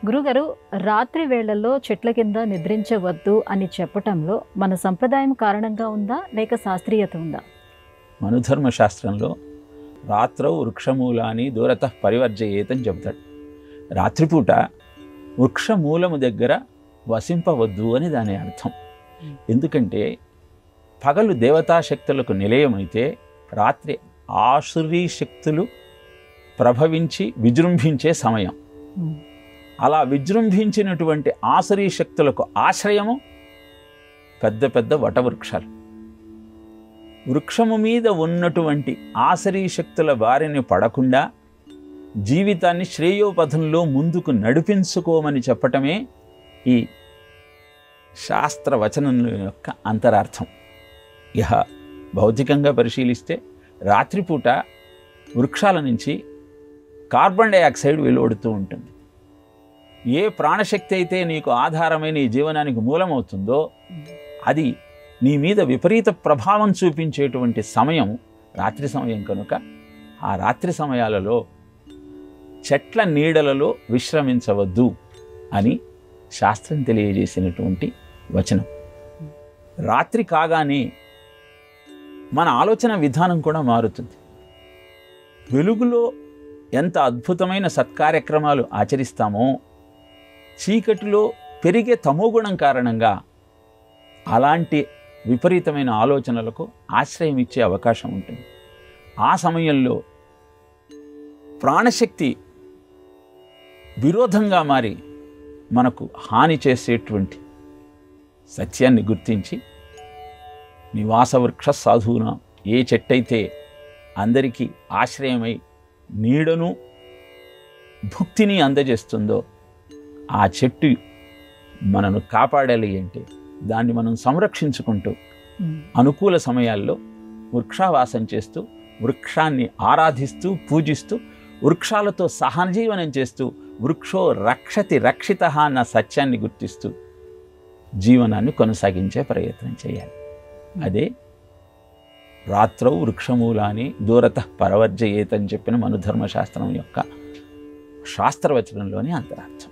గురుగారు, రాత్రి వేళల్లో చెట్ల కింద నిద్రించవద్దు అని చెప్పటంలో మన సంప్రదాయం కారణంగా ఉందా లేక శాస్త్రీయత ఉందా? మనుధర్మ శాస్త్రంలో రాత్రౌ వృక్షమూలాని దూరతః పరివర్జయేతని చెబుతాడు. రాత్రిపూట వృక్షమూలము దగ్గర వసింపవద్దు అని దాని అర్థం. ఎందుకంటే పగలు దేవతాశక్తులకు నిలయమైతే రాత్రి ఆసురీ శక్తులు ప్రభవించి విజృంభించే సమయం. అలా విజృంభించినటువంటి ఆసురీ శక్తులకు ఆశ్రయము పెద్ద పెద్ద వటవృక్షాలు. వృక్షము మీద ఉన్నటువంటి ఆసురీ శక్తుల బారిని పడకుండా జీవితాన్ని శ్రేయోపథంలో ముందుకు నడిపించుకోమని చెప్పటమే ఈ శాస్త్రవచనం యొక్క అంతరార్థం. ఇహ భౌతికంగా పరిశీలిస్తే రాత్రిపూట వృక్షాల నుంచి కార్బన్ డైఆక్సైడ్ వెలువడుతూ ఉంటుంది. ఏ ప్రాణశక్తి అయితే నీకు ఆధారమై నీ జీవనానికి మూలమవుతుందో అది నీ మీద విపరీత ప్రభావం చూపించేటువంటి సమయం రాత్రి సమయం కనుక ఆ రాత్రి సమయాలలో చెట్ల నీడలలో విశ్రమించవద్దు అని శాస్త్రం తెలియజేసినటువంటి వచనం. రాత్రి కాగానే మన ఆలోచన విధానం కూడా మారుతుంది. వెలుగులో ఎంత అద్భుతమైన సత్కార్యక్రమాలు ఆచరిస్తామో చీకటిలో పెరిగే తమోగుణం కారణంగా అలాంటి విపరీతమైన ఆలోచనలకు ఆశ్రయం ఇచ్చే అవకాశం ఉంటుంది. ఆ సమయంలో ప్రాణశక్తి విరోధంగా మారి మనకు హాని చేసేటువంటి సత్యాన్ని గుర్తించి నివాసవృక్ష సాధువున ఏ చెట్టయితే అందరికీ ఆశ్రయమై నీడను భుక్తిని అందజేస్తుందో ఆ చెట్టు మనను కాపాడాలి అంటే దాన్ని మనం సంరక్షించుకుంటూ అనుకూల సమయాల్లో వృక్షావాసం చేస్తూ వృక్షాన్ని ఆరాధిస్తూ పూజిస్తూ వృక్షాలతో సహజీవనం చేస్తూ వృక్షో రక్షతి రక్షితః అన్న సత్యాన్ని గుర్తిస్తూ జీవనాన్ని కొనసాగించే ప్రయత్నం చేయాలి. అదే రాత్రౌ వృక్షమూలాని దూరతః పరివర్జయేత్ అని చెప్పిన మనుధర్మశాస్త్రం యొక్క శాస్త్రవచనంలోని అంతరార్థం.